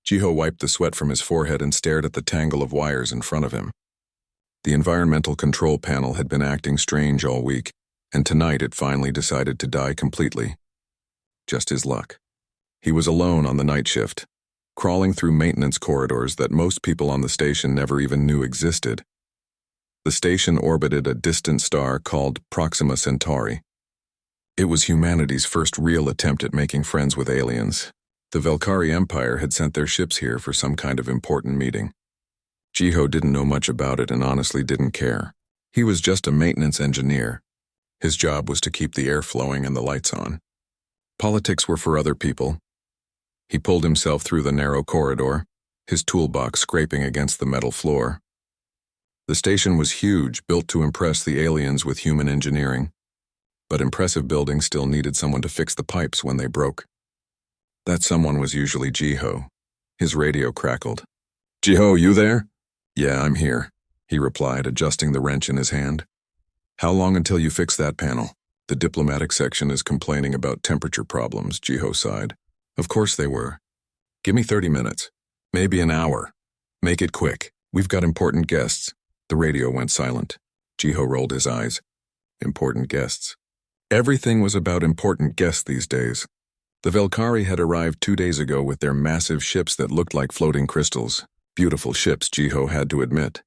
Jiho wiped the sweat from his forehead and stared at the tangle of wires in front of him. The environmental control panel had been acting strange all week, and tonight it finally decided to die completely. Just his luck. He was alone on the night shift, crawling through maintenance corridors that most people on the station never even knew existed. The station orbited a distant star called Proxima Centauri. It was humanity's first real attempt at making friends with aliens. The Velkari Empire had sent their ships here for some kind of important meeting. Jiho didn't know much about it and honestly didn't care. He was just a maintenance engineer. His job was to keep the air flowing and the lights on. Politics were for other people. He pulled himself through the narrow corridor, his toolbox scraping against the metal floor. The station was huge, built to impress the aliens with human engineering. But impressive buildings still needed someone to fix the pipes when they broke. That someone was usually Jiho. His radio crackled. "Jiho, you there?" "Yeah, I'm here," he replied, adjusting the wrench in his hand. "How long until you fix that panel?" "The diplomatic section is complaining about temperature problems," Jiho sighed. "Of course they were. Give me 30 minutes. Maybe an hour. Make it quick. We've got important guests." The radio went silent. Jiho rolled his eyes. Important guests. Everything was about important guests these days. The Velkari had arrived 2 days ago with their massive ships that looked like floating crystals. Beautiful ships, Jiho had to admit.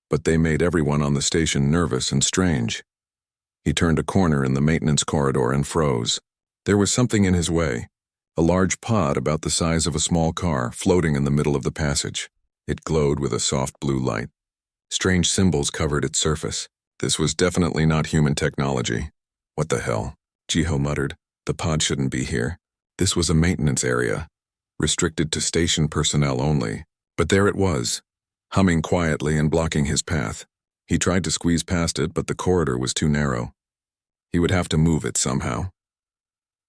But they made everyone on the station nervous and strange. He turned a corner in the maintenance corridor and froze. There was something in his way. A large pod about the size of a small car floating in the middle of the passage. It glowed with a soft blue light. Strange symbols covered its surface. This was definitely not human technology. "What the hell?" Jiho muttered. "The pod shouldn't be here. This was a maintenance area, restricted to station personnel only. But there it was, humming quietly and blocking his path. He tried to squeeze past it, but the corridor was too narrow. He would have to move it somehow.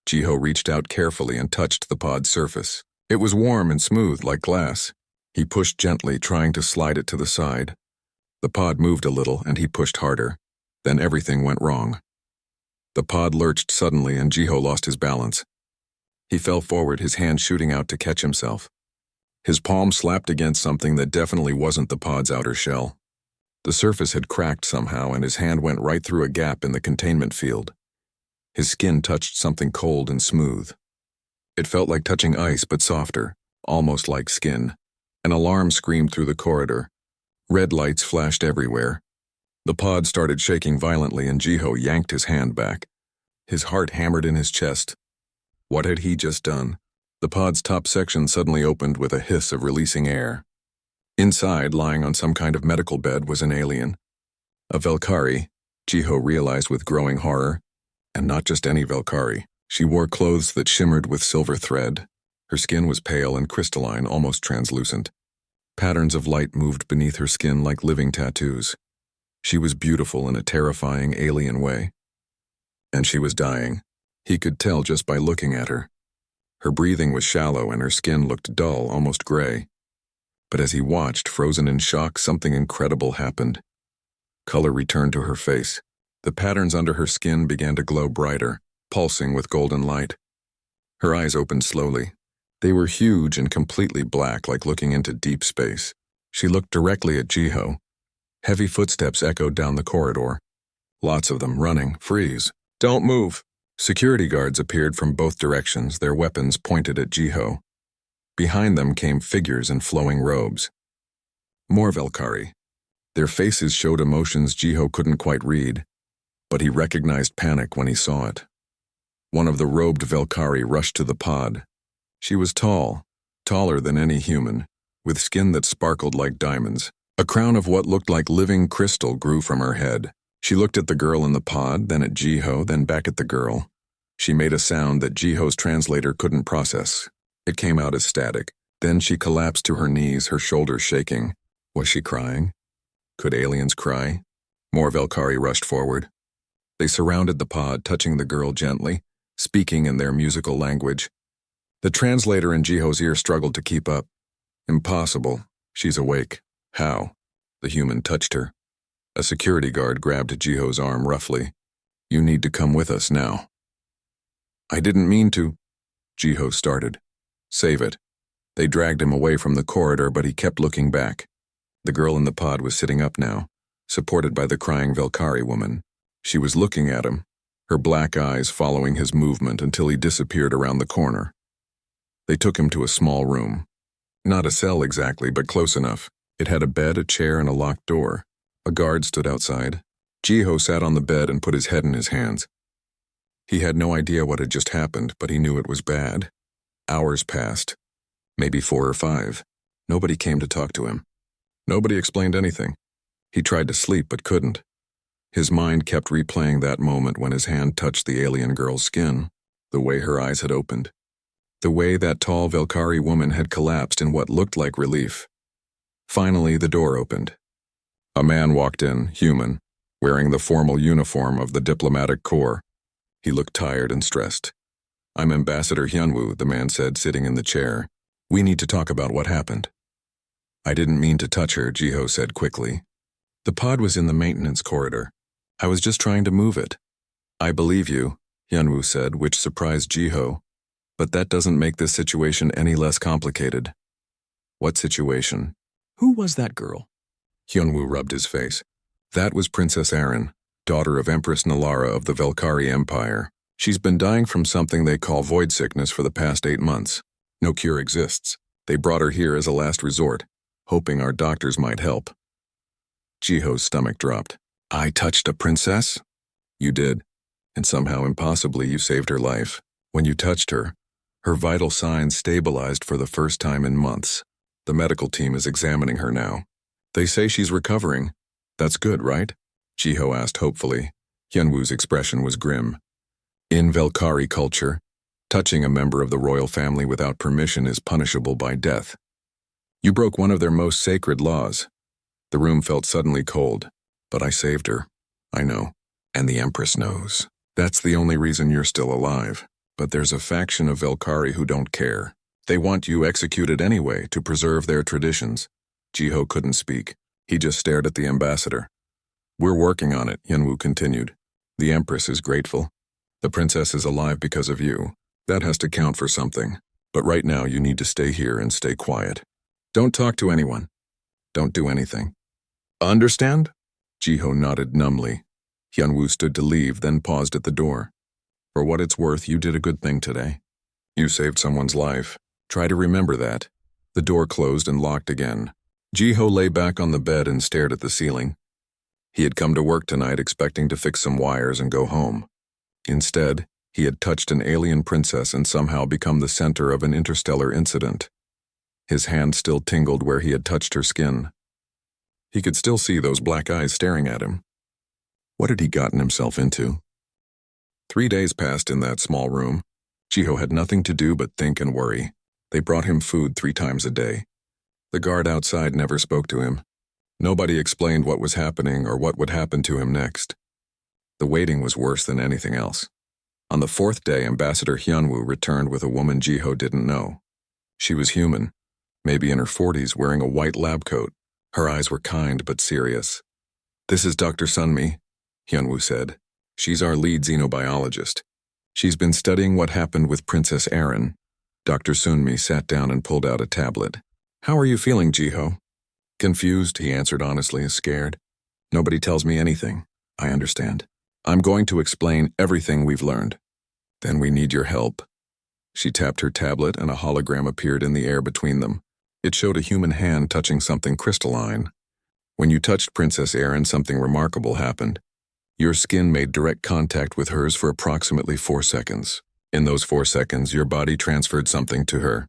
Jiho reached out carefully and touched the pod's surface. It was warm and smooth like glass. He pushed gently, trying to slide it to the side. The pod moved a little, and he pushed harder. Then everything went wrong. The pod lurched suddenly, and Jiho lost his balance. He fell forward, his hand shooting out to catch himself. His palm slapped against something that definitely wasn't the pod's outer shell. The surface had cracked somehow, and his hand went right through a gap in the containment field. His skin touched something cold and smooth. It felt like touching ice, but softer, almost like skin. An alarm screamed through the corridor. Red lights flashed everywhere. The pod started shaking violently, and Jiho yanked his hand back. His heart hammered in his chest. What had he just done? The pod's top section suddenly opened with a hiss of releasing air. Inside, lying on some kind of medical bed, was an alien. A Velkari, Jiho realized with growing horror. And not just any Velkari. She wore clothes that shimmered with silver thread. Her skin was pale and crystalline, almost translucent. Patterns of light moved beneath her skin like living tattoos. She was beautiful in a terrifying alien way. And she was dying. He could tell just by looking at her. Her breathing was shallow and her skin looked dull, almost gray. But as he watched, frozen in shock, something incredible happened. Color returned to her face. The patterns under her skin began to glow brighter, pulsing with golden light. Her eyes opened slowly. They were huge and completely black, like looking into deep space. She looked directly at Jiho. Heavy footsteps echoed down the corridor. Lots of them running. "Freeze. Don't move." Security guards appeared from both directions, their weapons pointed at Jiho. Behind them came figures in flowing robes. More Velkari. Their faces showed emotions Jiho couldn't quite read, but he recognized panic when he saw it. One of the robed Velkari rushed to the pod. She was tall, taller than any human, with skin that sparkled like diamonds. A crown of what looked like living crystal grew from her head. She looked at the girl in the pod, then at Jiho, then back at the girl. She made a sound that Jiho's translator couldn't process. It came out as static. Then she collapsed to her knees, her shoulders shaking. Was she crying? Could aliens cry? More Velkari rushed forward. They surrounded the pod, touching the girl gently, speaking in their musical language. The translator in Jiho's ear struggled to keep up. Impossible. She's awake. How? The human touched her. A security guard grabbed Jiho's arm roughly. You need to come with us now. I didn't mean to. Jiho started. Save it. They dragged him away from the corridor, but he kept looking back. The girl in the pod was sitting up now, supported by the crying Velkari woman. She was looking at him, her black eyes following his movement until he disappeared around the corner. They took him to a small room. Not a cell exactly, but close enough. It had a bed, a chair, and a locked door. A guard stood outside. Jiho sat on the bed and put his head in his hands. He had no idea what had just happened, but he knew it was bad. Hours passed. Maybe 4 or 5. Nobody came to talk to him. Nobody explained anything. He tried to sleep but couldn't. His mind kept replaying that moment when his hand touched the alien girl's skin, the way her eyes had opened, the way that tall Velkari woman had collapsed in what looked like relief. Finally, the door opened. A man walked in, human, wearing the formal uniform of the diplomatic corps. He looked tired and stressed. "I'm Ambassador Hyunwoo," the man said, sitting in the chair. "We need to talk about what happened." "I didn't mean to touch her," Jiho said quickly. "The pod was in the maintenance corridor. I was just trying to move it." "I believe you," Hyunwoo said, which surprised Jiho. "But that doesn't make this situation any less complicated." "What situation? Who was that girl?" Hyunwoo rubbed his face. "That was Princess Erin, daughter of Empress Nalara of the Velkari Empire. She's been dying from something they call void sickness for the past 8 months. No cure exists. They brought her here as a last resort, hoping our doctors might help." Jiho's stomach dropped. "I touched a princess?" "You did. And somehow impossibly you saved her life. When you touched her, her vital signs stabilized for the first time in months. The medical team is examining her now. They say she's recovering. That's good, right?" Jiho asked hopefully. Hyunwoo's expression was grim. "In Velkari culture, touching a member of the royal family without permission is punishable by death. You broke one of their most sacred laws." The room felt suddenly cold. "But I saved her. I know. And the Empress knows. That's the only reason you're still alive. But there's a faction of Velkari who don't care. They want you executed anyway to preserve their traditions." Jiho couldn't speak. He just stared at the ambassador. "We're working on it," Hyunwoo continued. "The Empress is grateful. The princess is alive because of you. That has to count for something. But right now you need to stay here and stay quiet. Don't talk to anyone. Don't do anything. Understand?" Jiho nodded numbly. Hyunwoo stood to leave, then paused at the door. "For what it's worth, you did a good thing today. You saved someone's life. Try to remember that." The door closed and locked again. Jiho lay back on the bed and stared at the ceiling. He had come to work tonight expecting to fix some wires and go home. Instead, he had touched an alien princess and somehow become the center of an interstellar incident. His hand still tingled where he had touched her skin. He could still see those black eyes staring at him. What had he gotten himself into? 3 days passed in that small room. Jiho had nothing to do but think and worry. They brought him food 3 times a day. The guard outside never spoke to him. Nobody explained what was happening or what would happen to him next. The waiting was worse than anything else. On the 4th day, Ambassador Hyunwoo returned with a woman Jiho didn't know. She was human, maybe in her 40s, wearing a white lab coat. Her eyes were kind but serious. "This is Dr. Sunmi," Hyunwoo said. "She's our lead xenobiologist. She's been studying what happened with Princess Erin." Dr. Sunmi sat down and pulled out a tablet. "How are you feeling, Jiho?" "Confused," he answered honestly, scared. "Nobody tells me anything. I understand. I'm going to explain everything we've learned. Then we need your help." She tapped her tablet and a hologram appeared in the air between them. It showed a human hand touching something crystalline. "When you touched Princess Erin, something remarkable happened. Your skin made direct contact with hers for approximately 4 seconds. In those 4 seconds, your body transferred something to her."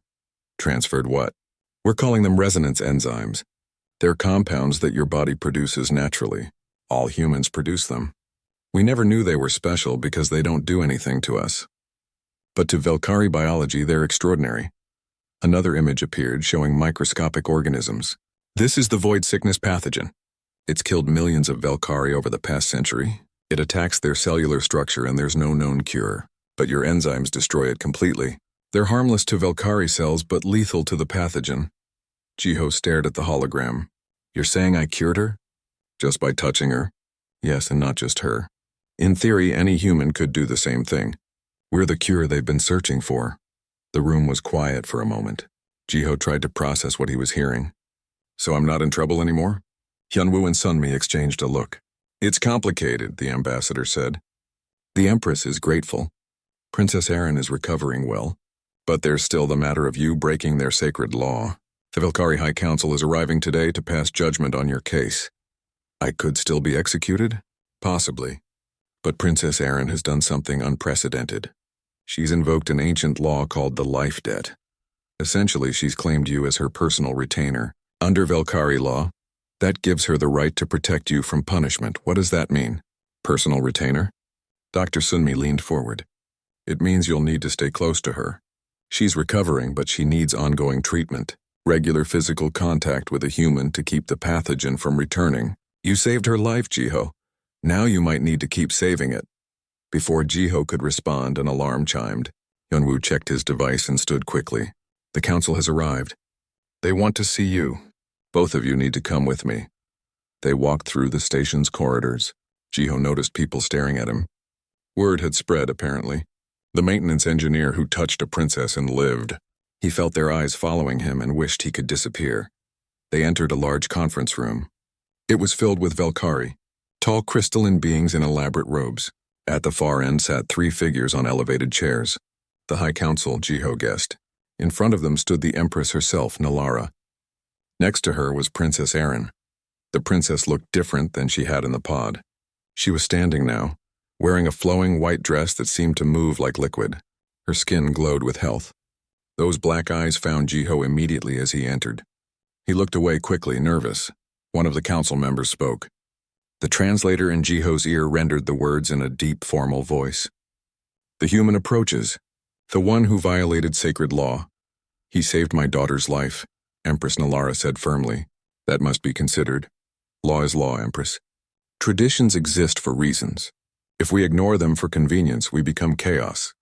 "Transferred what?" "We're calling them resonance enzymes. They're compounds that your body produces naturally. All humans produce them. We never knew they were special because they don't do anything to us. But to Velkari biology, they're extraordinary." Another image appeared showing microscopic organisms. "This is the void sickness pathogen. It's killed millions of Velkari over the past century. It attacks their cellular structure and there's no known cure. But your enzymes destroy it completely. They're harmless to Velkari cells but lethal to the pathogen." Jiho stared at the hologram. "You're saying I cured her?" "Just by touching her." "Yes, and not just her. In theory, any human could do the same thing. We're the cure they've been searching for." The room was quiet for a moment. Jiho tried to process what he was hearing. So I'm not in trouble anymore? Hyunwoo and Sunmi exchanged a look. It's complicated, the ambassador said. The Empress is grateful. Princess Erin is recovering well. But there's still the matter of you breaking their sacred law. The Valkyrie High Council is arriving today to pass judgment on your case. I could still be executed? Possibly. But Princess Erin has done something unprecedented. She's invoked an ancient law called the life debt. Essentially, she's claimed you as her personal retainer. Under Valkyrie law, that gives her the right to protect you from punishment. What does that mean? Personal retainer? Dr. Sunmi leaned forward. It means you'll need to stay close to her. She's recovering, but she needs ongoing treatment. Regular physical contact with a human to keep the pathogen from returning. You saved her life, Jiho. Now you might need to keep saving it. Before Jiho could respond, an alarm chimed. Hyunwoo checked his device and stood quickly. The council has arrived. They want to see you. Both of you need to come with me. They walked through the station's corridors. Jiho noticed people staring at him. Word had spread, apparently. The maintenance engineer who touched a princess and lived. He felt their eyes following him and wished he could disappear. They entered a large conference room. It was filled with Valkyrie, tall crystalline beings in elaborate robes. At the far end sat 3 figures on elevated chairs. The High Council, Jiho guessed. In front of them stood the Empress herself, Nalara. Next to her was Princess Erin. The princess looked different than she had in the pod. She was standing now, wearing a flowing white dress that seemed to move like liquid. Her skin glowed with health. Those black eyes found Jiho immediately as he entered. He looked away quickly, nervous. One of the council members spoke. The translator in Jiho's ear rendered the words in a deep, formal voice. The human approaches. The one who violated sacred law. He saved my daughter's life, Empress Nalara said firmly. That must be considered. Law is law, Empress. Traditions exist for reasons. If we ignore them for convenience, we become chaos.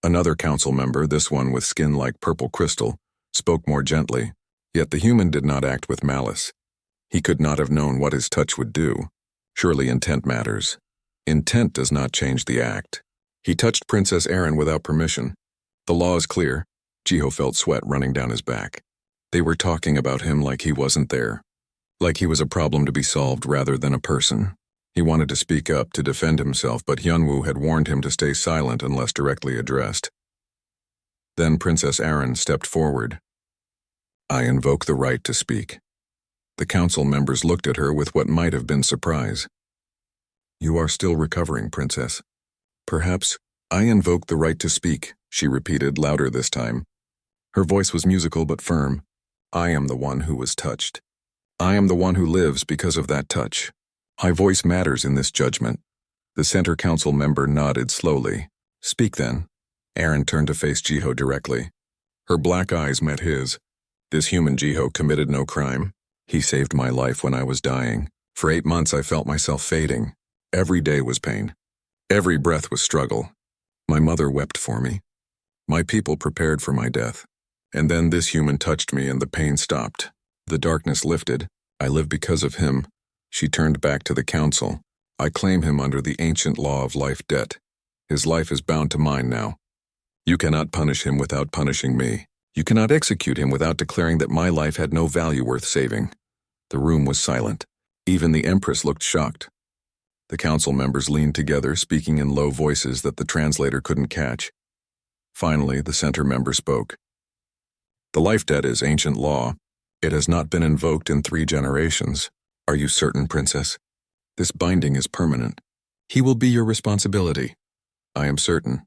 Another council member, this one with skin like purple crystal, spoke more gently, yet the human did not act with malice. He could not have known what his touch would do. Surely intent matters. Intent does not change the act. He touched Princess Erin without permission. The law is clear. Jiho felt sweat running down his back. They were talking about him like he wasn't there. Like he was a problem to be solved rather than a person. He wanted to speak up to defend himself, but Hyunwoo had warned him to stay silent unless directly addressed. Then Princess Erin stepped forward. I invoke the right to speak. The council members looked at her with what might have been surprise. You are still recovering, Princess. Perhaps I invoke the right to speak, she repeated, louder this time. Her voice was musical but firm. I am the one who was touched. I am the one who lives because of that touch. My voice matters in this judgment. The center council member nodded slowly. Speak then. Erin turned to face Jiho directly. Her black eyes met his. This human Jiho committed no crime. He saved my life when I was dying. For 8 months I felt myself fading. Every day was pain. Every breath was struggle. My mother wept for me. My people prepared for my death. And then this human touched me and the pain stopped. The darkness lifted. I live because of him. She turned back to the council. I claim him under the ancient law of life debt. His life is bound to mine now. You cannot punish him without punishing me. You cannot execute him without declaring that my life had no value worth saving. The room was silent. Even the Empress looked shocked. The council members leaned together, speaking in low voices that the translator couldn't catch. Finally, the center member spoke. The life debt is ancient law. It has not been invoked in 3 generations. Are you certain, Princess? This binding is permanent. He will be your responsibility. I am certain.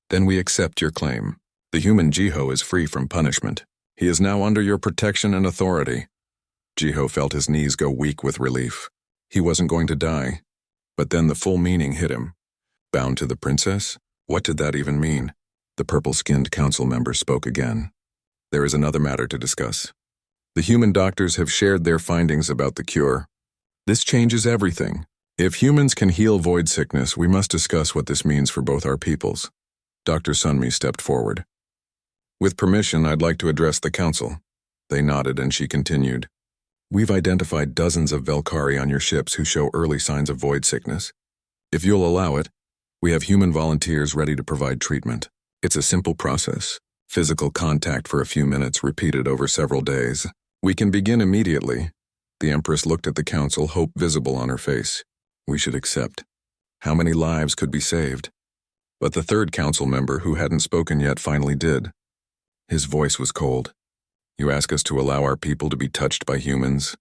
Then we accept your claim. The human Jiho is free from punishment. He is now under your protection and authority. Jiho felt his knees go weak with relief. He wasn't going to die. But then the full meaning hit him. Bound to the princess? What did that even mean? The purple-skinned council member spoke again. There is another matter to discuss. The human doctors have shared their findings about the cure. This changes everything. If humans can heal void sickness, we must discuss what this means for both our peoples. Dr. Sunmi stepped forward. With permission, I'd like to address the council. They nodded and she continued. We've identified dozens of Valkyrie on your ships who show early signs of void sickness. If you'll allow it, we have human volunteers ready to provide treatment. It's a simple process. Physical contact for a few minutes repeated over several days. We can begin immediately. The Empress looked at the council, hope visible on her face. We should accept. How many lives could be saved? But the third council member, who hadn't spoken yet, finally did. His voice was cold. You ask us to allow our people to be touched by humans?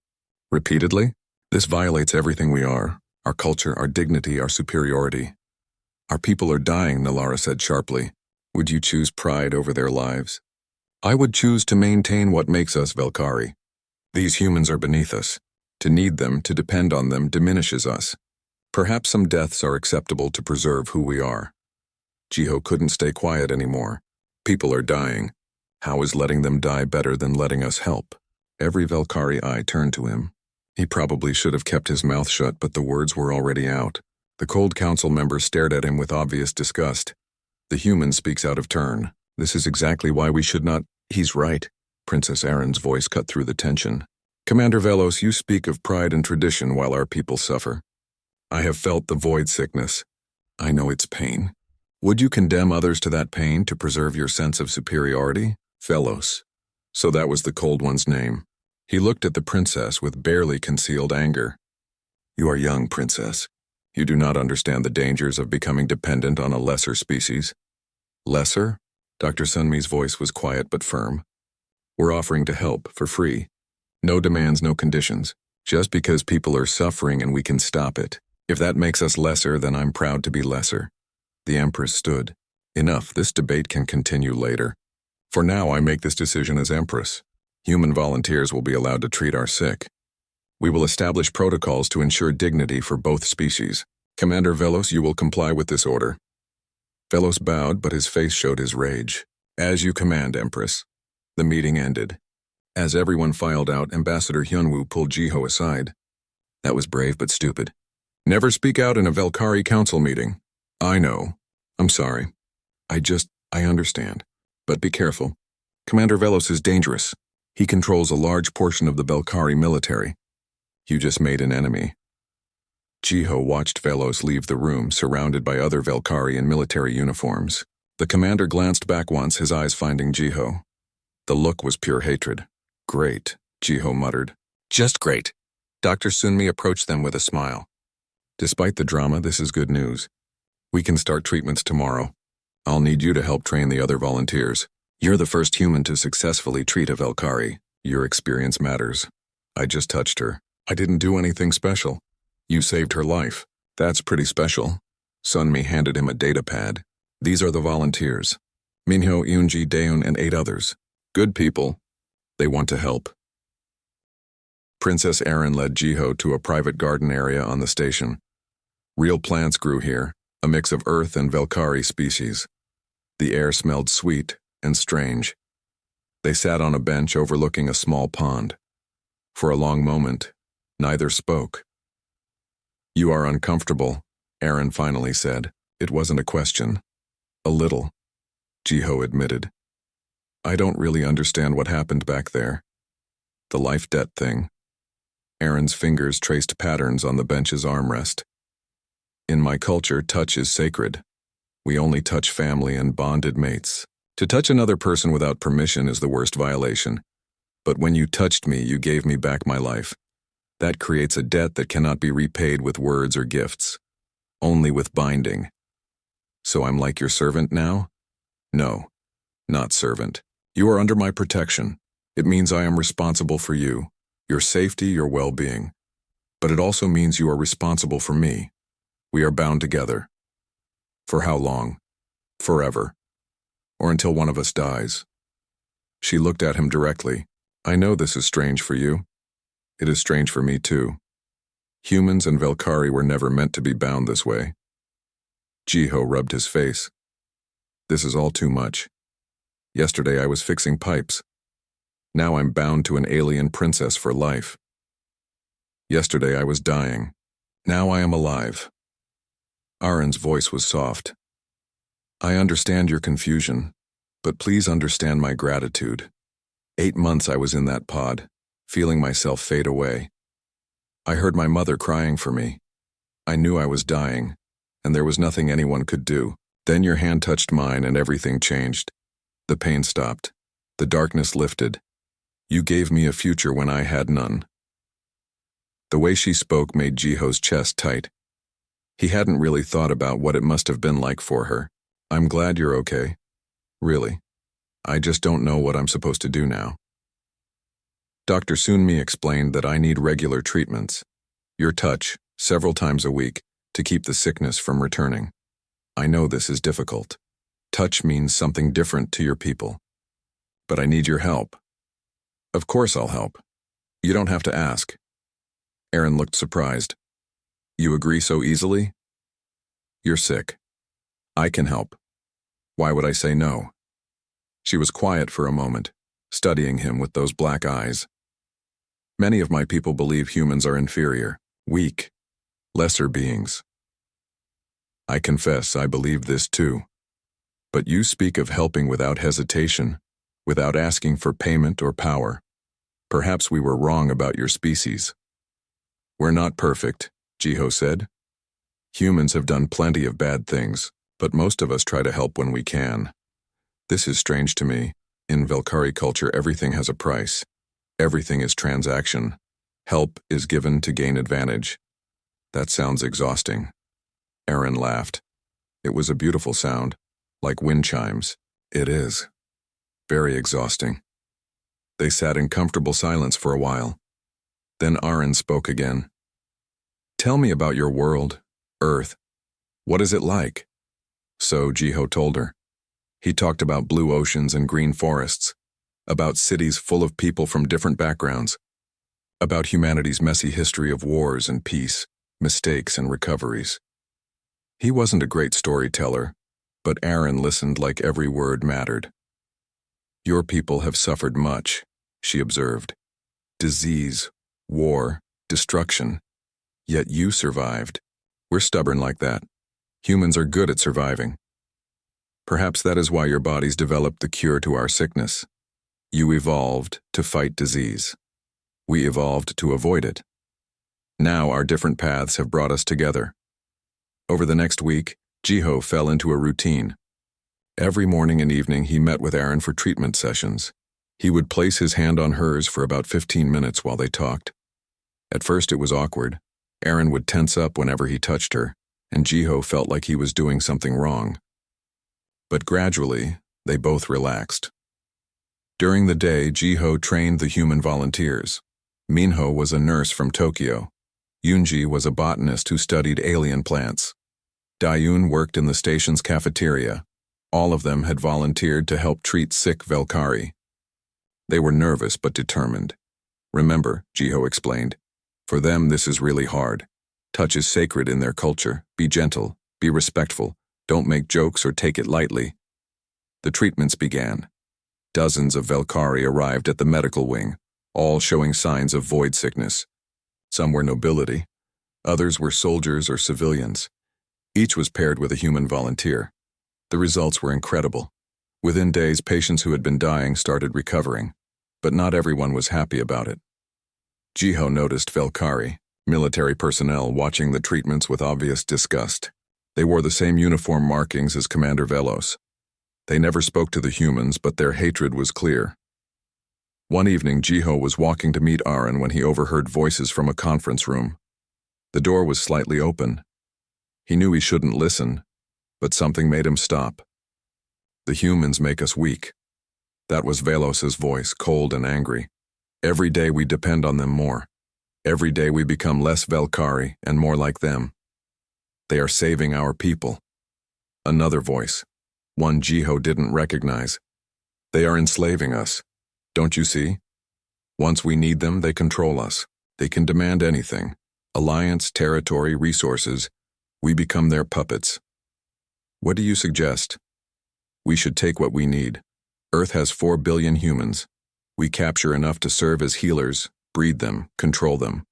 Repeatedly? This violates everything we are. Our culture, our dignity, our superiority. Our people are dying, Nalara said sharply. Would you choose pride over their lives? I would choose to maintain what makes us Velkari. These humans are beneath us. To need them, to depend on them, diminishes us. Perhaps some deaths are acceptable to preserve who we are. Jiho couldn't stay quiet anymore. People are dying. How is letting them die better than letting us help? Every Velkari eye turned to him. He probably should have kept his mouth shut, but the words were already out. The cold council members stared at him with obvious disgust. The human speaks out of turn. This is exactly why we should not— He's right. Princess Erin's voice cut through the tension. Commander Velos, you speak of pride and tradition while our people suffer. I have felt the void sickness. I know its pain. Would you condemn others to that pain to preserve your sense of superiority? Velos. So that was the cold one's name. He looked at the princess with barely concealed anger. You are young, princess. You do not understand the dangers of becoming dependent on a lesser species. Lesser? Dr. Sunmi's voice was quiet but firm. We're offering to help, for free. No demands, no conditions. Just because people are suffering and we can stop it. If that makes us lesser, then I'm proud to be lesser. The Empress stood. Enough, this debate can continue later. For now, I make this decision as Empress. Human volunteers will be allowed to treat our sick. We will establish protocols to ensure dignity for both species. Commander Velos, you will comply with this order. Velos bowed, but his face showed his rage. As you command, Empress. The meeting ended. As everyone filed out, Ambassador Hyunwoo pulled Jiho aside. That was brave but stupid. Never speak out in a Velkari council meeting. I know. I'm sorry. I understand. But be careful. Commander Velos is dangerous. He controls a large portion of the Velkari military. You just made an enemy. Jiho watched Velos leave the room, surrounded by other Velkari in military uniforms. The commander glanced back once, his eyes finding Jiho. The look was pure hatred. Great, Jiho muttered. Just great. Dr. Sunmi approached them with a smile. Despite the drama, this is good news. We can start treatments tomorrow. I'll need you to help train the other volunteers. You're the first human to successfully treat a Velkari. Your experience matters. I just touched her. I didn't do anything special. You saved her life. That's pretty special. Sunmi handed him a data pad. These are the volunteers. Minho, Yoonji, Daeun, and 8 others. Good people. They want to help. Princess Erin led Jiho to a private garden area on the station. Real plants grew here, a mix of earth and Velkari species. The air smelled sweet and strange. They sat on a bench overlooking a small pond. For a long moment, neither spoke. You are uncomfortable, Erin finally said. It wasn't a question. A little, Jiho admitted. I don't really understand what happened back there. The life debt thing. Erin's fingers traced patterns on the bench's armrest. In my culture, touch is sacred. We only touch family and bonded mates. To touch another person without permission is the worst violation. But when you touched me, you gave me back my life. That creates a debt that cannot be repaid with words or gifts. Only with binding. So I'm like your servant now? No, not servant. You are under my protection. It means I am responsible for you, your safety, your well-being. But it also means you are responsible for me. We are bound together. For how long? Forever. Or until one of us dies. She looked at him directly. I know this is strange for you. It is strange for me too. Humans and Velkari were never meant to be bound this way. Jiho rubbed his face. This is all too much. Yesterday I was fixing pipes. Now I'm bound to an alien princess for life. Yesterday I was dying. Now I am alive. Aaron's voice was soft. I understand your confusion, but please understand my gratitude. 8 months I was in that pod, feeling myself fade away. I heard my mother crying for me. I knew I was dying, and there was nothing anyone could do. Then your hand touched mine and everything changed. The pain stopped. The darkness lifted. You gave me a future when I had none. The way she spoke made Jiho's chest tight. He hadn't really thought about what it must have been like for her. I'm glad you're okay. Really. I just don't know what I'm supposed to do now. Dr. Sunmi explained that I need regular treatments. Your touch, several times a week, to keep the sickness from returning. I know this is difficult. Touch means something different to your people. But I need your help. Of course I'll help. You don't have to ask. Aaron looked surprised. You agree so easily? You're sick. I can help. Why would I say no? She was quiet for a moment, studying him with those black eyes. Many of my people believe humans are inferior, weak, lesser beings. I confess I believe this too. But you speak of helping without hesitation, without asking for payment or power. Perhaps we were wrong about your species. We're not perfect, Jiho said. Humans have done plenty of bad things, but most of us try to help when we can. This is strange to me. In Velkari culture, everything has a price. Everything is transaction. Help is given to gain advantage. That sounds exhausting. Aaron laughed. It was a beautiful sound, like wind chimes. It is. Very exhausting. They sat in comfortable silence for a while. Then Aaron spoke again. Tell me about your world, Earth. What is it like? So Jiho told her. He talked about blue oceans and green forests, about cities full of people from different backgrounds, about humanity's messy history of wars and peace, mistakes and recoveries. He wasn't a great storyteller, but Aaron listened like every word mattered. Your people have suffered much, she observed. Disease, war, destruction. Yet you survived. We're stubborn like that. Humans are good at surviving. Perhaps that is why your bodies developed the cure to our sickness. You evolved to fight disease. We evolved to avoid it. Now our different paths have brought us together. Over the next week, Jiho fell into a routine. Every morning and evening he met with Aaron for treatment sessions. He would place his hand on hers for about 15 minutes while they talked. At first it was awkward. Aaron would tense up whenever he touched her, and Jiho felt like he was doing something wrong. But gradually, they both relaxed. During the day, Jiho trained the human volunteers. Minho was a nurse from Tokyo. Yunji was a botanist who studied alien plants. Dayun worked in the station's cafeteria. All of them had volunteered to help treat sick Velkari. They were nervous but determined. Remember, Jiho explained, for them this is really hard. Touch is sacred in their culture. Be gentle, be respectful, don't make jokes or take it lightly. The treatments began. Dozens of Velkari arrived at the medical wing, all showing signs of void sickness. Some were nobility, others were soldiers or civilians. Each was paired with a human volunteer. The results were incredible. Within days, patients who had been dying started recovering, but not everyone was happy about it. Jiho noticed Velkari, military personnel, watching the treatments with obvious disgust. They wore the same uniform markings as Commander Velos. They never spoke to the humans, but their hatred was clear. One evening, Jiho was walking to meet Aaron when he overheard voices from a conference room. The door was slightly open. He knew he shouldn't listen, but something made him stop. The humans make us weak. That was Velos's voice, cold and angry. Every day we depend on them more. Every day we become less Velkari and more like them. They are saving our people. Another voice, one Jiho didn't recognize. They are enslaving us. Don't you see? Once we need them, they control us. They can demand anything. Alliance, territory, resources. We become their puppets. What do you suggest? We should take what we need. Earth has 4 billion humans. We capture enough to serve as healers, breed them, control them,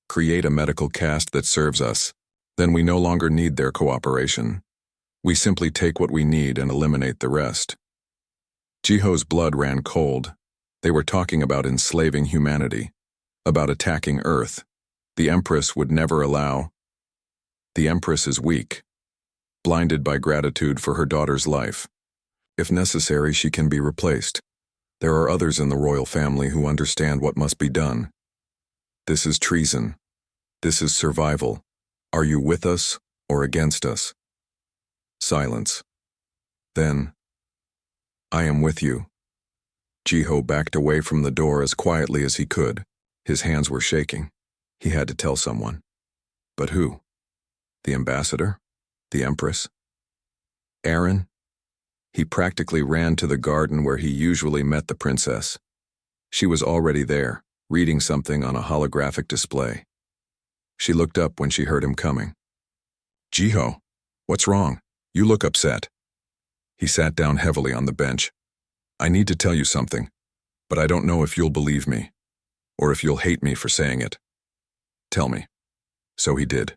create a medical caste that serves us. Then we no longer need their cooperation. We simply take what we need and eliminate the rest. Jiho's blood ran cold. They were talking about enslaving humanity, about attacking Earth. The Empress would never allow. The Empress is weak, blinded by gratitude for her daughter's life. If necessary, she can be replaced. There are others in the royal family who understand what must be done. This is treason. This is survival. Are you with us or against us? Silence. Then, I am with you. Jiho backed away from the door as quietly as he could. His hands were shaking. He had to tell someone. But who? The ambassador? The empress? Aaron? He practically ran to the garden where he usually met the princess. She was already there, reading something on a holographic display. She looked up when she heard him coming. Jiho, what's wrong? You look upset. He sat down heavily on the bench. I need to tell you something, but I don't know if you'll believe me, or if you'll hate me for saying it. Tell me. So he did.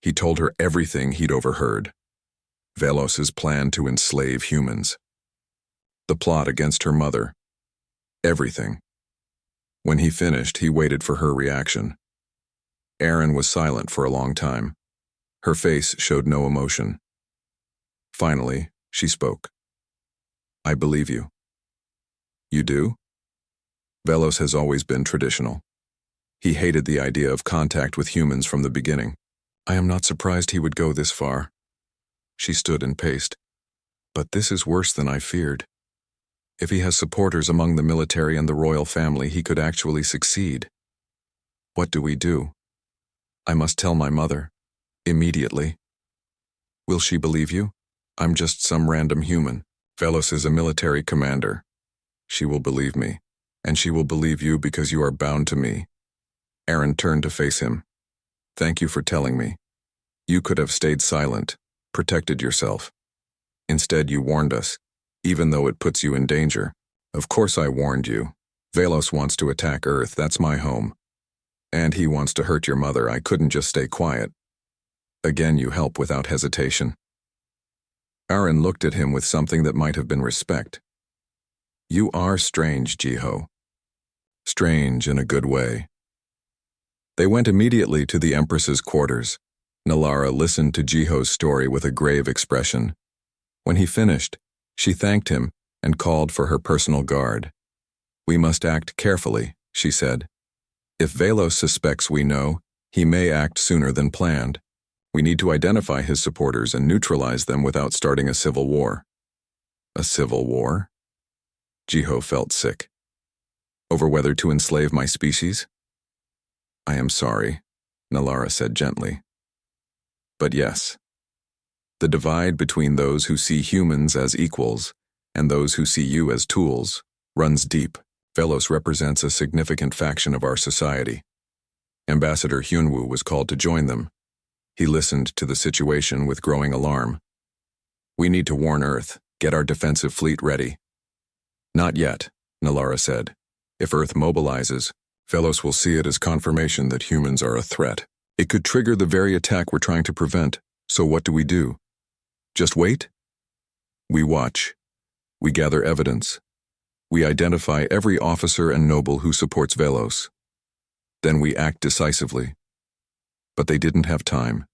He told her everything he'd overheard. Velos's plan to enslave humans. The plot against her mother. Everything. When he finished, he waited for her reaction. Aaron was silent for a long time. Her face showed no emotion. Finally, she spoke. I believe you. You do? Velos has always been traditional. He hated the idea of contact with humans from the beginning. I am not surprised he would go this far. She stood and paced. But this is worse than I feared. If he has supporters among the military and the royal family, he could actually succeed. What do we do? I must tell my mother. Immediately. Will she believe you? I'm just some random human. Velos is a military commander. She will believe me, and she will believe you because you are bound to me. Aaron turned to face him. Thank you for telling me. You could have stayed silent, protected yourself. Instead, you warned us, even though it puts you in danger. Of course I warned you. Velos wants to attack Earth, that's my home. And he wants to hurt your mother, I couldn't just stay quiet. Again, you help without hesitation. Aaron looked at him with something that might have been respect. You are strange, Jiho. Strange in a good way. They went immediately to the Empress's quarters. Nalara listened to Jiho's story with a grave expression. When he finished, she thanked him and called for her personal guard. We must act carefully, she said. If Velos suspects we know, he may act sooner than planned. We need to identify his supporters and neutralize them without starting a civil war. A civil war? Jiho felt sick. Over whether to enslave my species? I am sorry, Nalara said gently. But yes. The divide between those who see humans as equals and those who see you as tools runs deep. Velos represents a significant faction of our society. Ambassador Hyunwoo was called to join them. He listened to the situation with growing alarm. We need to warn Earth, get our defensive fleet ready. Not yet, Nalara said. If Earth mobilizes, Velos will see it as confirmation that humans are a threat. It could trigger the very attack we're trying to prevent, so what do we do? Just wait? We watch. We gather evidence. We identify every officer and noble who supports Velos. Then we act decisively. But they didn't have time.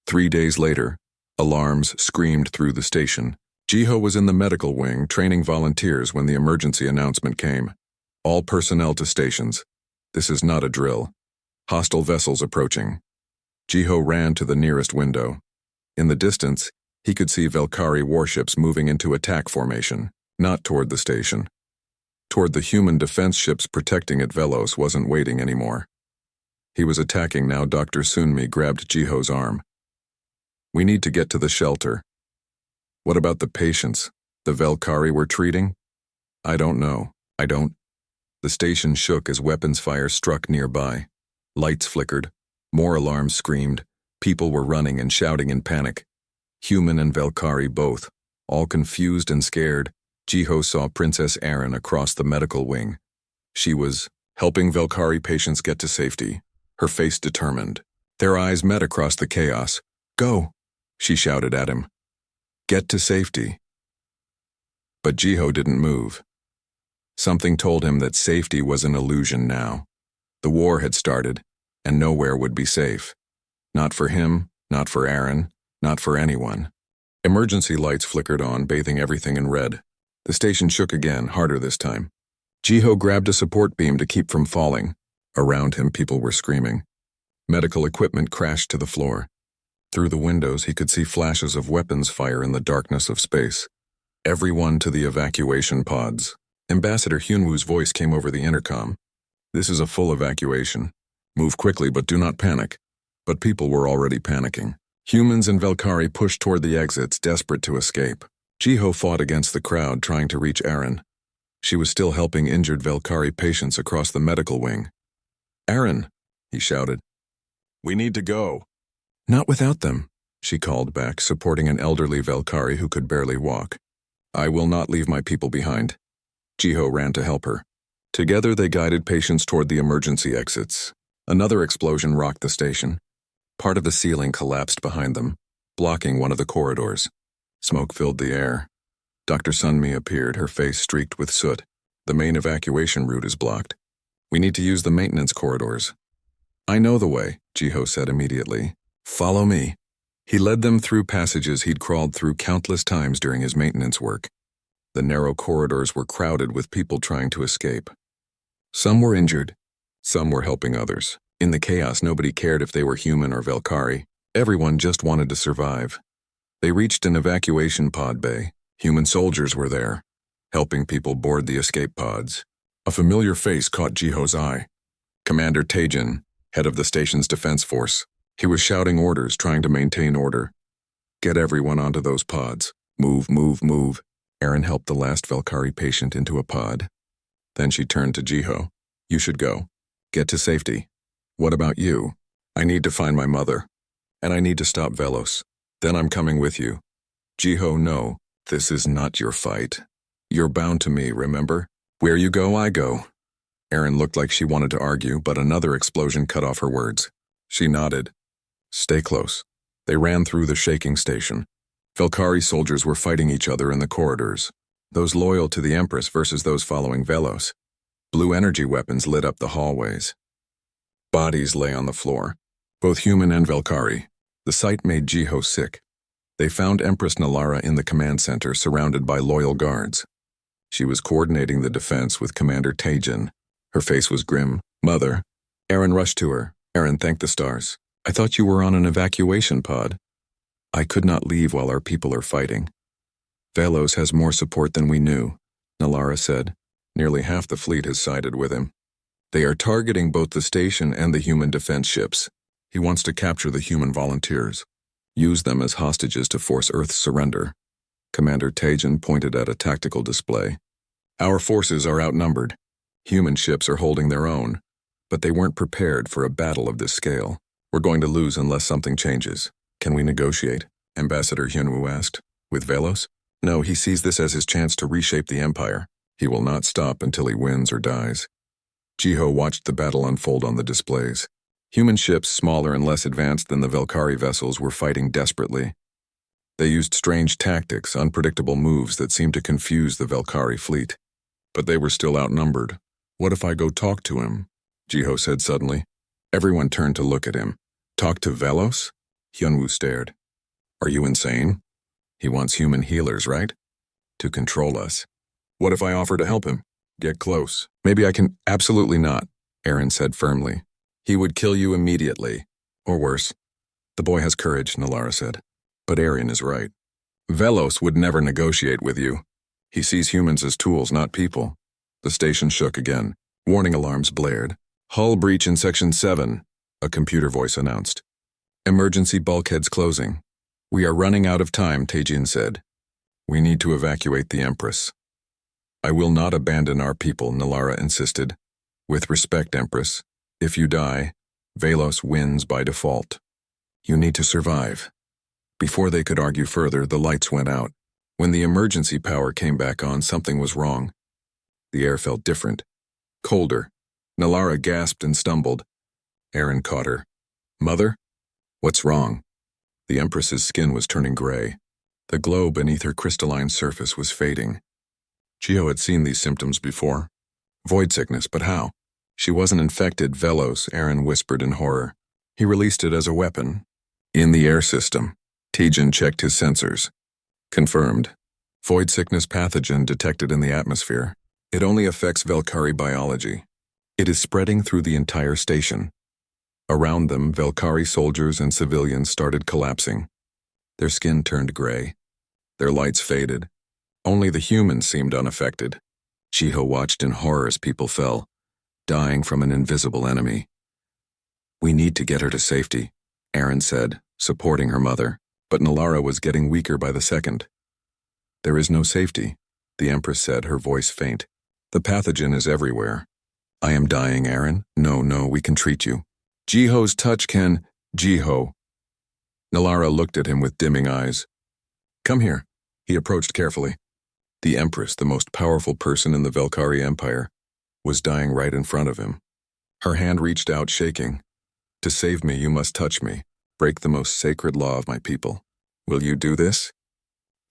3 days later, alarms screamed through the station. Jiho was in the medical wing training volunteers when the emergency announcement came. All personnel to stations. This is not a drill. Hostile vessels approaching. Jiho ran to the nearest window. In the distance, he could see Velkari warships moving into attack formation, not toward the station. Toward the human defense ships protecting it. Velos wasn't waiting anymore. He was attacking now. Dr. Sunmi grabbed Jiho's arm. We need to get to the shelter. What about the patients? The Velkari were treating? I don't know. The station shook as weapons fire struck nearby. Lights flickered. More alarms screamed. People were running and shouting in panic. Human and Velkari both, all confused and scared. Jiho saw Princess Aaron across the medical wing. She was helping Velkari patients get to safety, her face determined. Their eyes met across the chaos. Go, she shouted at him. Get to safety. But Jiho didn't move. Something told him that safety was an illusion now. The war had started, and nowhere would be safe. Not for him, not for Aaron, not for anyone. Emergency lights flickered on, bathing everything in red. The station shook again, harder this time. Jiho grabbed a support beam to keep from falling. Around him, people were screaming. Medical equipment crashed to the floor. Through the windows, he could see flashes of weapons fire in the darkness of space. Everyone to the evacuation pods. Ambassador Hyunwoo's voice came over the intercom. This is a full evacuation. Move quickly, but do not panic. But people were already panicking. Humans and Velkari pushed toward the exits, desperate to escape. Jiho fought against the crowd, trying to reach Aaron. She was still helping injured Velkari patients across the medical wing. "Aaron," he shouted. "We need to go." "Not without them," she called back, supporting an elderly Velkari who could barely walk. "I will not leave my people behind." Jiho ran to help her. Together they guided patients toward the emergency exits. Another explosion rocked the station. Part of the ceiling collapsed behind them, blocking one of the corridors. Smoke filled the air. Dr. Sunmi appeared, her face streaked with soot. "The main evacuation route is blocked. We need to use the maintenance corridors." "I know the way," Jiho said immediately. "Follow me." He led them through passages he'd crawled through countless times during his maintenance work. The narrow corridors were crowded with people trying to escape. Some were injured. Some were helping others. In the chaos, nobody cared if they were human or Velkari. Everyone just wanted to survive. They reached an evacuation pod bay. Human soldiers were there, helping people board the escape pods. A familiar face caught Jiho's eye. Commander Taejin, head of the station's defense force. He was shouting orders, trying to maintain order. "Get everyone onto those pods. Move, move, move." Aaron helped the last Velkari patient into a pod. Then she turned to Jiho. "You should go. Get to safety." "What about you?" "I need to find my mother. And I need to stop Velos. Then I'm coming with you." "Jiho, no. This is not your fight. You're bound to me, remember? Where you go, I go." Aaron looked like she wanted to argue, but another explosion cut off her words. She nodded. "Stay close." They ran through the shaking station. Velkari soldiers were fighting each other in the corridors. Those loyal to the Empress versus those following Velos. Blue energy weapons lit up the hallways. Bodies lay on the floor, both human and Velkari. The sight made Jiho sick. They found Empress Nalara in the command center, surrounded by loyal guards. She was coordinating the defense with Commander Taejin. Her face was grim. "Mother." Aaron rushed to her. "Aaron, thank the stars. I thought you were on an evacuation pod." "I could not leave while our people are fighting." "Velos has more support than we knew," Nalara said. "Nearly half the fleet has sided with him. They are targeting both the station and the human defense ships. He wants to capture the human volunteers, use them as hostages to force Earth's surrender." Commander Taejin pointed at a tactical display. "Our forces are outnumbered. Human ships are holding their own, but they weren't prepared for a battle of this scale. We're going to lose unless something changes." "Can we negotiate?" Ambassador Hyunwoo asked. "With Velos?" "No, he sees this as his chance to reshape the Empire. He will not stop until he wins or dies." Jiho watched the battle unfold on the displays. Human ships, smaller and less advanced than the Velkari vessels, were fighting desperately. They used strange tactics, unpredictable moves that seemed to confuse the Velkari fleet. But they were still outnumbered. "What if I go talk to him?" Jiho said suddenly. Everyone turned to look at him. "Talk to Velos?" Hyunwoo stared. "Are you insane? He wants human healers, right? To control us. What if I offer to help him? Get close. Maybe I can." "Absolutely not," Aaron said firmly. "He would kill you immediately. Or worse." "The boy has courage," Nalara said. "But Aaron is right. Velos would never negotiate with you. He sees humans as tools, not people." The station shook again. Warning alarms blared. "Hull breach in Section 7, a computer voice announced. "Emergency bulkheads closing." "We are running out of time," Taejin said. "We need to evacuate the Empress." "I will not abandon our people," Nalara insisted. "With respect, Empress, if you die, Velos wins by default. You need to survive." Before they could argue further, the lights went out. When the emergency power came back on, something was wrong. The air felt different. Colder. Nalara gasped and stumbled. Aaron caught her. "Mother? What's wrong?" The Empress's skin was turning gray. The glow beneath her crystalline surface was fading. Jiho had seen these symptoms before. Void sickness, but how? She wasn't infected. Velos, Aaron whispered in horror. He released it as a weapon. In the air system. Taejin checked his sensors. Confirmed. Void sickness pathogen detected in the atmosphere. It only affects Velkari biology. It is spreading through the entire station. Around them, Velkari soldiers and civilians started collapsing. Their skin turned gray. Their lights faded. Only the humans seemed unaffected. Chiho watched in horror as people fell, dying from an invisible enemy. "We need to get her to safety," Aaron said, supporting her mother, but Nalara was getting weaker by the second. "There is no safety," the Empress said, her voice faint. "The pathogen is everywhere." "I am dying, Aaron. No, we can treat you." "Jiho's touch can..." "Jiho." Nalara looked at him with dimming eyes. "Come here." He approached carefully. The Empress, the most powerful person in the Velkari Empire, was dying right in front of him. Her hand reached out, shaking. "To save me, you must touch me. Break the most sacred law of my people. Will you do this?"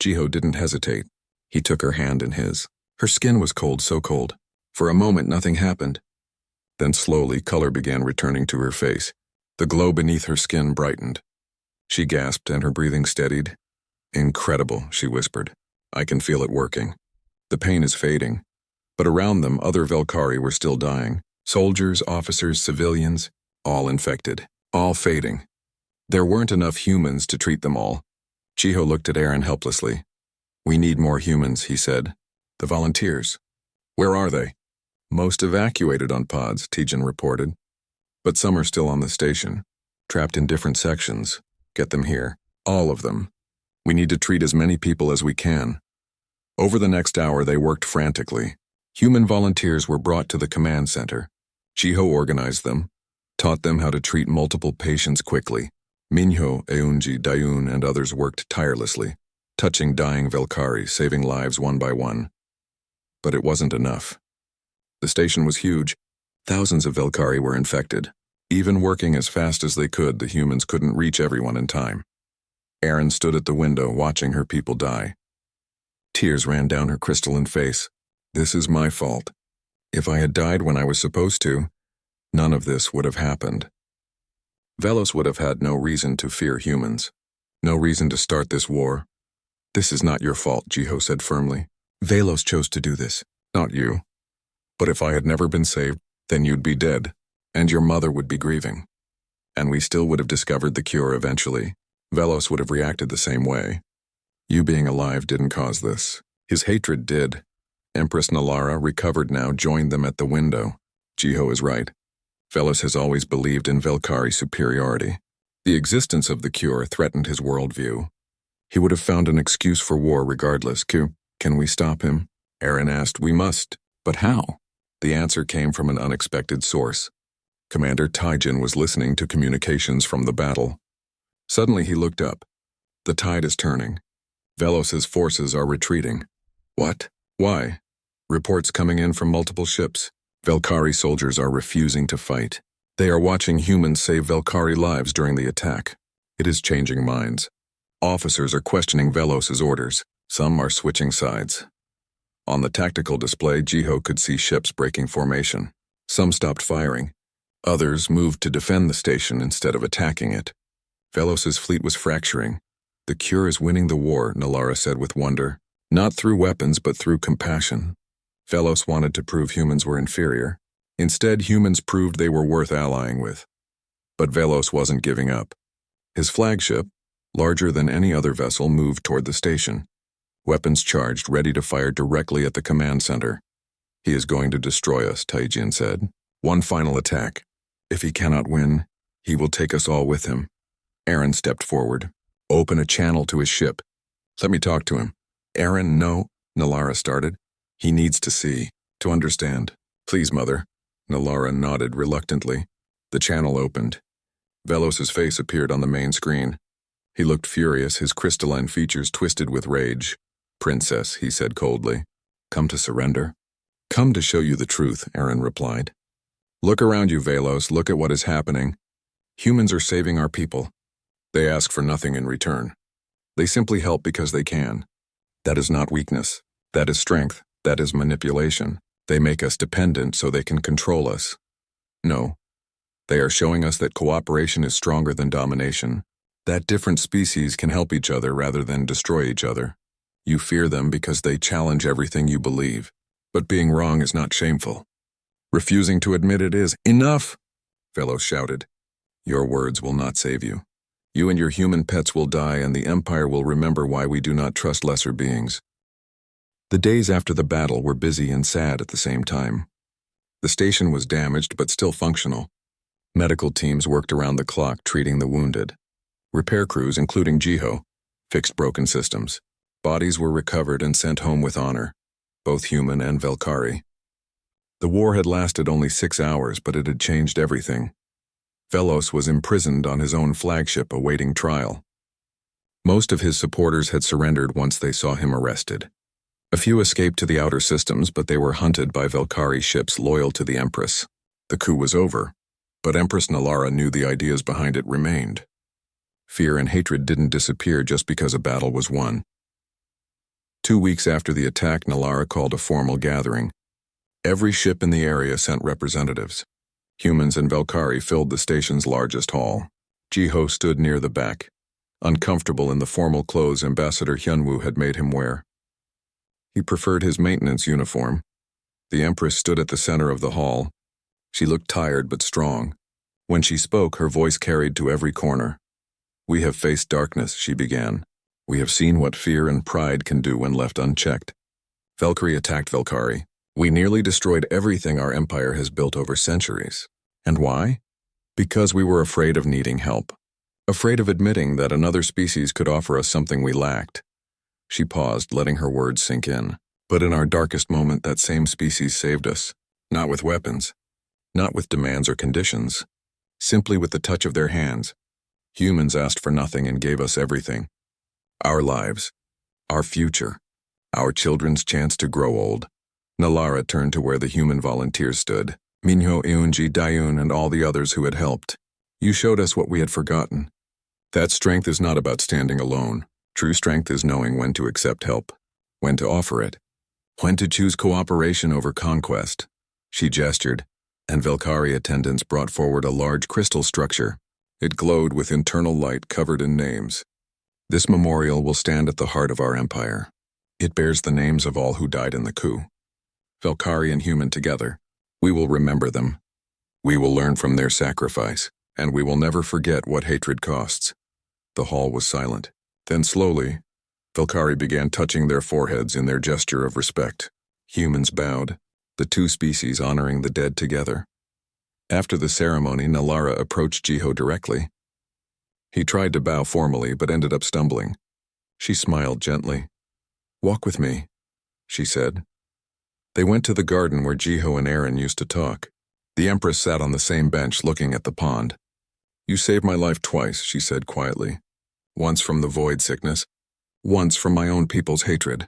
Jiho didn't hesitate. He took her hand in his. Her skin was cold, so cold. For a moment, nothing happened. Then slowly, color began returning to her face. The glow beneath her skin brightened. She gasped and her breathing steadied. "Incredible," she whispered. "I can feel it working. The pain is fading." But around them, other Velkari were still dying. Soldiers, officers, civilians, all infected, all fading. There weren't enough humans to treat them all. Chiho looked at Aaron helplessly. "We need more humans," he said. "The volunteers. Where are they?" "Most evacuated on pods," Tijin reported. "But some are still on the station, trapped in different sections. Get them here. All of them. We need to treat as many people as we can." Over the next hour, they worked frantically. Human volunteers were brought to the command center. Chiho organized them, taught them how to treat multiple patients quickly. Minho, Eunji, Dayun, and others worked tirelessly, touching dying Velkari, saving lives one by one. But it wasn't enough. The station was huge. Thousands of Velkari were infected. Even working as fast as they could, the humans couldn't reach everyone in time. Aaron stood at the window, watching her people die. Tears ran down her crystalline face. "This is my fault. If I had died when I was supposed to, none of this would have happened." Velos would have had no reason to fear humans. No reason to start this war. "This is not your fault," Jiho said firmly. "Velos chose to do this, not you. But if I had never been saved, then you'd be dead, and your mother would be grieving. And we still would have discovered the cure eventually. Velos would have reacted the same way. You being alive didn't cause this. His hatred did." Empress Nalara, recovered now, joined them at the window. "Jiho is right. Velos has always believed in Velkari superiority. The existence of the cure threatened his worldview. He would have found an excuse for war regardless. Can we stop him?" Aaron asked. "We must. But how?" The answer came from an unexpected source. Commander Taijin was listening to communications from the battle. Suddenly he looked up. "The tide is turning. Velos's forces are retreating." "What? Why?" "Reports coming in from multiple ships. Velkari soldiers are refusing to fight. They are watching humans save Velkari lives during the attack. It is changing minds. Officers are questioning Velos's orders. Some are switching sides." On the tactical display, Jiho could see ships breaking formation. Some stopped firing. Others moved to defend the station instead of attacking it. Velos's fleet was fracturing. "The cure is winning the war," Nalara said with wonder. "Not through weapons, but through compassion." Velos wanted to prove humans were inferior. Instead, humans proved they were worth allying with. But Velos wasn't giving up. His flagship, larger than any other vessel, moved toward the station. Weapons charged, ready to fire directly at the command center. "He is going to destroy us," Taijin said. "One final attack. If he cannot win, he will take us all with him." Aaron stepped forward. "Open a channel to his ship. Let me talk to him." "Aaron, no," Nalara started. "He needs to see, to understand. Please, Mother." Nalara nodded reluctantly. The channel opened. Velos's face appeared on the main screen. He looked furious, his crystalline features twisted with rage. "Princess," he said coldly. "Come to surrender?" "Come to show you the truth," Aaron replied. "Look around you, Velos. Look at what is happening. Humans are saving our people. They ask for nothing in return. They simply help because they can. That is not weakness. That is strength. That is manipulation. They make us dependent so they can control us. No. They are showing us that cooperation is stronger than domination. That different species can help each other rather than destroy each other. You fear them because they challenge everything you believe. But being wrong is not shameful. Refusing to admit it is. Enough! Velos shouted. Your words will not save you. You and your human pets will die, and the Empire will remember why we do not trust lesser beings. The days after the battle were busy and sad at the same time. The station was damaged but still functional. Medical teams worked around the clock treating the wounded. Repair crews, including Jiho, fixed broken systems. Bodies were recovered and sent home with honor, both human and Velkari. The war had lasted only 6 hours, but it had changed everything. Velos was imprisoned on his own flagship awaiting trial. Most of his supporters had surrendered once they saw him arrested. A few escaped to the outer systems, but they were hunted by Velkari ships loyal to the Empress. The coup was over, but Empress Nalara knew the ideas behind it remained. Fear and hatred didn't disappear just because a battle was won. 2 weeks after the attack, Nalara called a formal gathering. Every ship in the area sent representatives. Humans and Velkari filled the station's largest hall. Jiho stood near the back, uncomfortable in the formal clothes Ambassador Hyunwoo had made him wear. He preferred his maintenance uniform. The Empress stood at the center of the hall. She looked tired but strong. When she spoke, her voice carried to every corner. We have faced darkness, she began. We have seen what fear and pride can do when left unchecked. Valkyrie attacked Velkari. We nearly destroyed everything our empire has built over centuries. And why? Because we were afraid of needing help. Afraid of admitting that another species could offer us something we lacked. She paused, letting her words sink in. But in our darkest moment, that same species saved us. Not with weapons. Not with demands or conditions. Simply with the touch of their hands. Humans asked for nothing and gave us everything. Our lives. Our future. Our children's chance to grow old. Nalara turned to where the human volunteers stood. Minho, Eunji, Dayun, and all the others who had helped. You showed us what we had forgotten. That strength is not about standing alone. True strength is knowing when to accept help, when to offer it, when to choose cooperation over conquest. She gestured, and Velkari attendants brought forward a large crystal structure. It glowed with internal light covered in names. This memorial will stand at the heart of our empire. It bears the names of all who died in the coup. Velkari and human together. We will remember them. We will learn from their sacrifice, and we will never forget what hatred costs. The hall was silent. Then slowly, Velkari began touching their foreheads in their gesture of respect. Humans bowed, the two species honoring the dead together. After the ceremony, Nalara approached Jiho directly. He tried to bow formally, but ended up stumbling. She smiled gently. Walk with me, she said. They went to the garden where Jiho and Aaron used to talk. The Empress sat on the same bench looking at the pond. You saved my life twice, she said quietly. Once from the void sickness, once from my own people's hatred.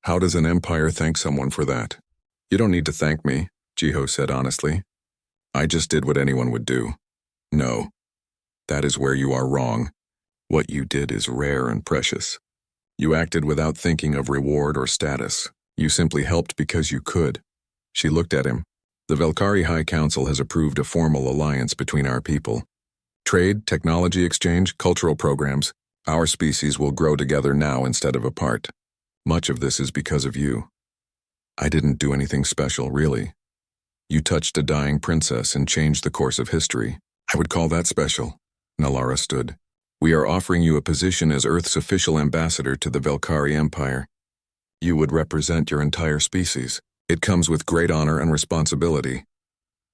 How does an empire thank someone for that? You don't need to thank me, Jiho said honestly. I just did what anyone would do. No. That is where you are wrong. What you did is rare and precious. You acted without thinking of reward or status. You simply helped because you could. She looked at him. The Velkari High Council has approved a formal alliance between our people. Trade, technology exchange, cultural programs. Our species will grow together now instead of apart. Much of this is because of you. I didn't do anything special, really. You touched a dying princess and changed the course of history. I would call that special. Nalara stood. We are offering you a position as Earth's official ambassador to the Velkari Empire. You would represent your entire species. It comes with great honor and responsibility.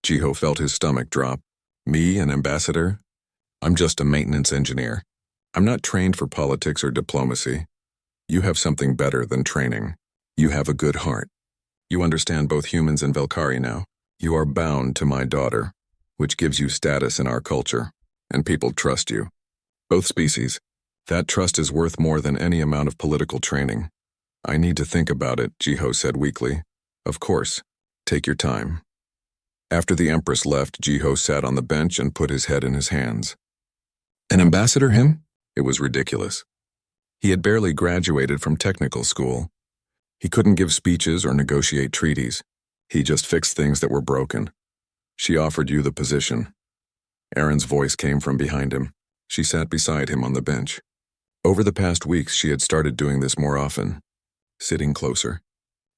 Jiho felt his stomach drop. Me, an ambassador? I'm just a maintenance engineer. I'm not trained for politics or diplomacy. You have something better than training. You have a good heart. You understand both humans and Velkari now. You are bound to my daughter, which gives you status in our culture, and people trust you. Both species. That trust is worth more than any amount of political training. I need to think about it, Jiho said weakly. Of course. Take your time. After the Empress left, Jiho sat on the bench and put his head in his hands. An ambassador, him? It was ridiculous. He had barely graduated from technical school. He couldn't give speeches or negotiate treaties. He just fixed things that were broken. She offered you the position. Aaron's voice came from behind him. She sat beside him on the bench. Over the past weeks, she had started doing this more often. sitting closer,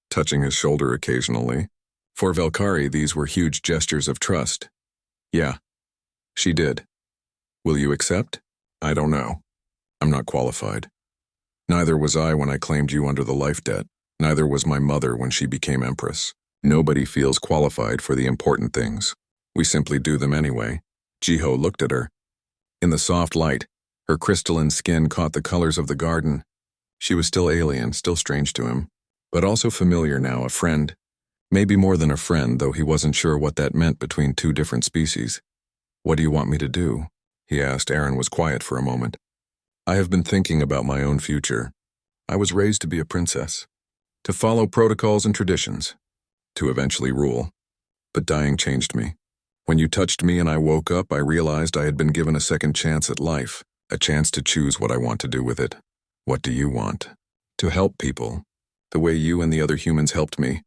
touching his shoulder occasionally. For Velkari, these were huge gestures of trust. Yeah, she did. Will you accept? I don't know. I'm not qualified. Neither was I when I claimed you under the life debt. Neither was my mother when she became empress. Nobody feels qualified for the important things. We simply do them anyway. Jiho looked at her. In the soft light, her crystalline skin caught the colors of the garden. She was still alien, still strange to him, but also familiar now, a friend. Maybe more than a friend, though he wasn't sure what that meant between two different species. What do you want me to do? He asked. Aaron was quiet for a moment. I have been thinking about my own future. I was raised to be a princess, to follow protocols and traditions, to eventually rule. But dying changed me. When you touched me and I woke up, I realized I had been given a second chance at life, a chance to choose what I want to do with it. What do you want? To help people, the way you and the other humans helped me.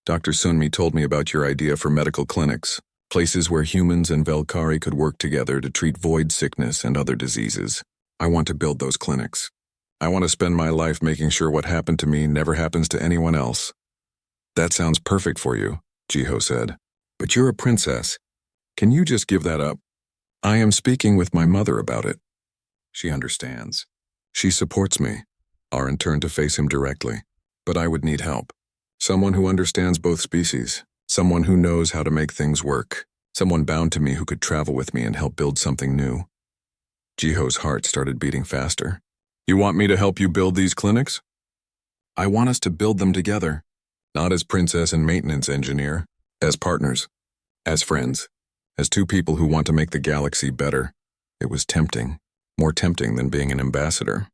Dr. Sunmi told me about your idea for medical clinics, places where humans and Velkari could work together to treat void sickness and other diseases. I want to build those clinics. I want to spend my life making sure what happened to me never happens to anyone else. That sounds perfect for you, Jiho said. But you're a princess. Can you just give that up? I am speaking with my mother about it. She understands. She supports me. Aaron turned to face him directly. But I would need help. Someone who understands both species. Someone who knows how to make things work. Someone bound to me who could travel with me and help build something new. Jiho's heart started beating faster. You want me to help you build these clinics? I want us to build them together. Not as princess and maintenance engineer. As partners. As friends. As two people who want to make the galaxy better. It was tempting. More tempting than being an ambassador.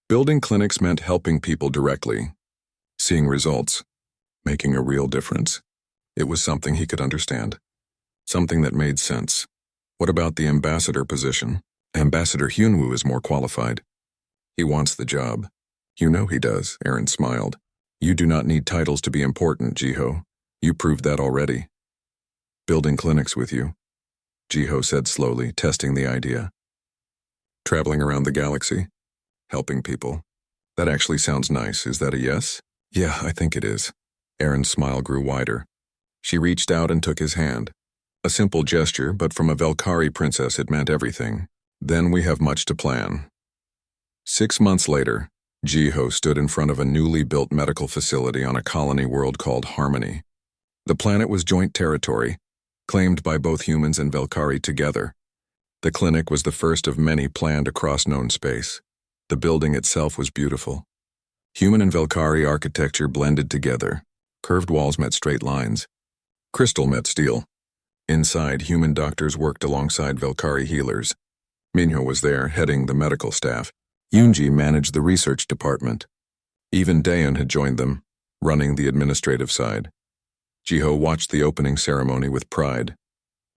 Building clinics meant helping people directly. Seeing results. Making a real difference. It was something he could understand. Something that made sense. What about the ambassador position? Ambassador Hyunwoo is more qualified. He wants the job. You know he does, Aaron smiled. You do not need titles to be important, Jiho. You proved that already. Building clinics with you, Jiho said slowly, testing the idea. Traveling around the galaxy. Helping people. That actually sounds nice. Is that a yes? Yeah, I think it is. Aaron's smile grew wider. She reached out and took his hand. A simple gesture, but from a Velkari princess it meant everything. Then we have much to plan. 6 months later, Jiho stood in front of a newly built medical facility on a colony world called Harmony. The planet was joint territory, claimed by both humans and Velkari together. The clinic was the first of many planned across known space. The building itself was beautiful. Human and Velkari architecture blended together. Curved walls met straight lines. Crystal met steel. Inside, human doctors worked alongside Velkari healers. Minho was there, heading the medical staff. Yoonji managed the research department. Even Daeun had joined them, running the administrative side. Jiho watched the opening ceremony with pride.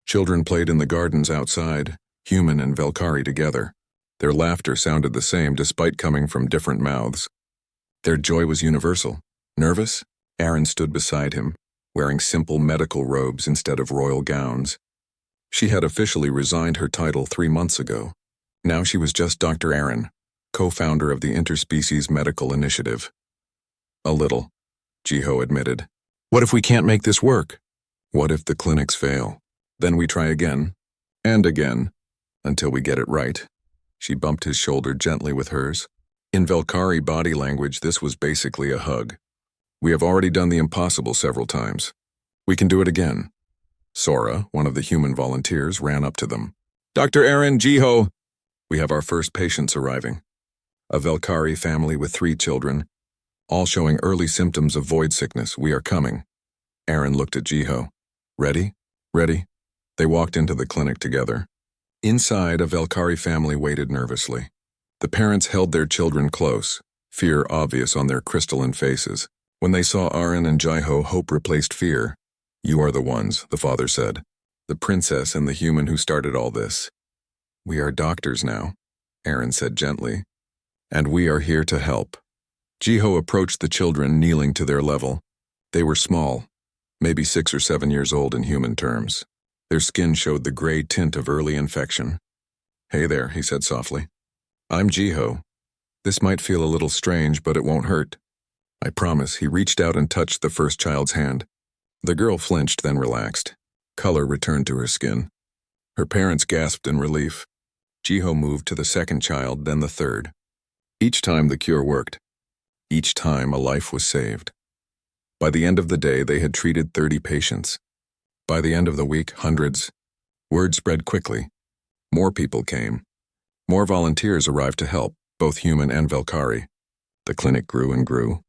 Children played in the gardens outside, human and Velkari together. Their laughter sounded the same despite coming from different mouths. Their joy was universal. Nervous? Aaron stood beside him, wearing simple medical robes instead of royal gowns. She had officially resigned her title 3 months ago. Now she was just Dr. Aaron, co-founder of the Interspecies Medical Initiative. A little, Jiho admitted. What if we can't make this work? What if the clinics fail? Then we try again, and again, until we get it right. She bumped his shoulder gently with hers. In Velkari body language, this was basically a hug. We have already done the impossible several times. We can do it again. Sora, one of the human volunteers, ran up to them. Dr. Aaron, Jiho, we have our first patients arriving. A Velkari family with 3 children, all showing early symptoms of void sickness. We are coming. Aaron looked at Jiho. Ready? Ready? They walked into the clinic together. Inside, a Velkari family waited nervously. The parents held their children close, fear obvious on their crystalline faces. When they saw Aaron and Jiho, hope replaced fear. You are the ones, the father said. The princess and the human who started all this. We are doctors now, Aaron said gently. And we are here to help. Jiho approached the children, kneeling to their level. They were small, maybe 6 or 7 years old in human terms. Their skin showed the gray tint of early infection. Hey there, he said softly. I'm Jiho. This might feel a little strange, but it won't hurt. I promise. He reached out and touched the first child's hand. The girl flinched, then relaxed. Color returned to her skin. Her parents gasped in relief. Jiho moved to the second child, then the third. Each time the cure worked. Each time a life was saved. By the end of the day, they had treated 30 patients. By the end of the week, hundreds. Word spread quickly. More people came. More volunteers arrived to help, both human and Velkari. The clinic grew and grew.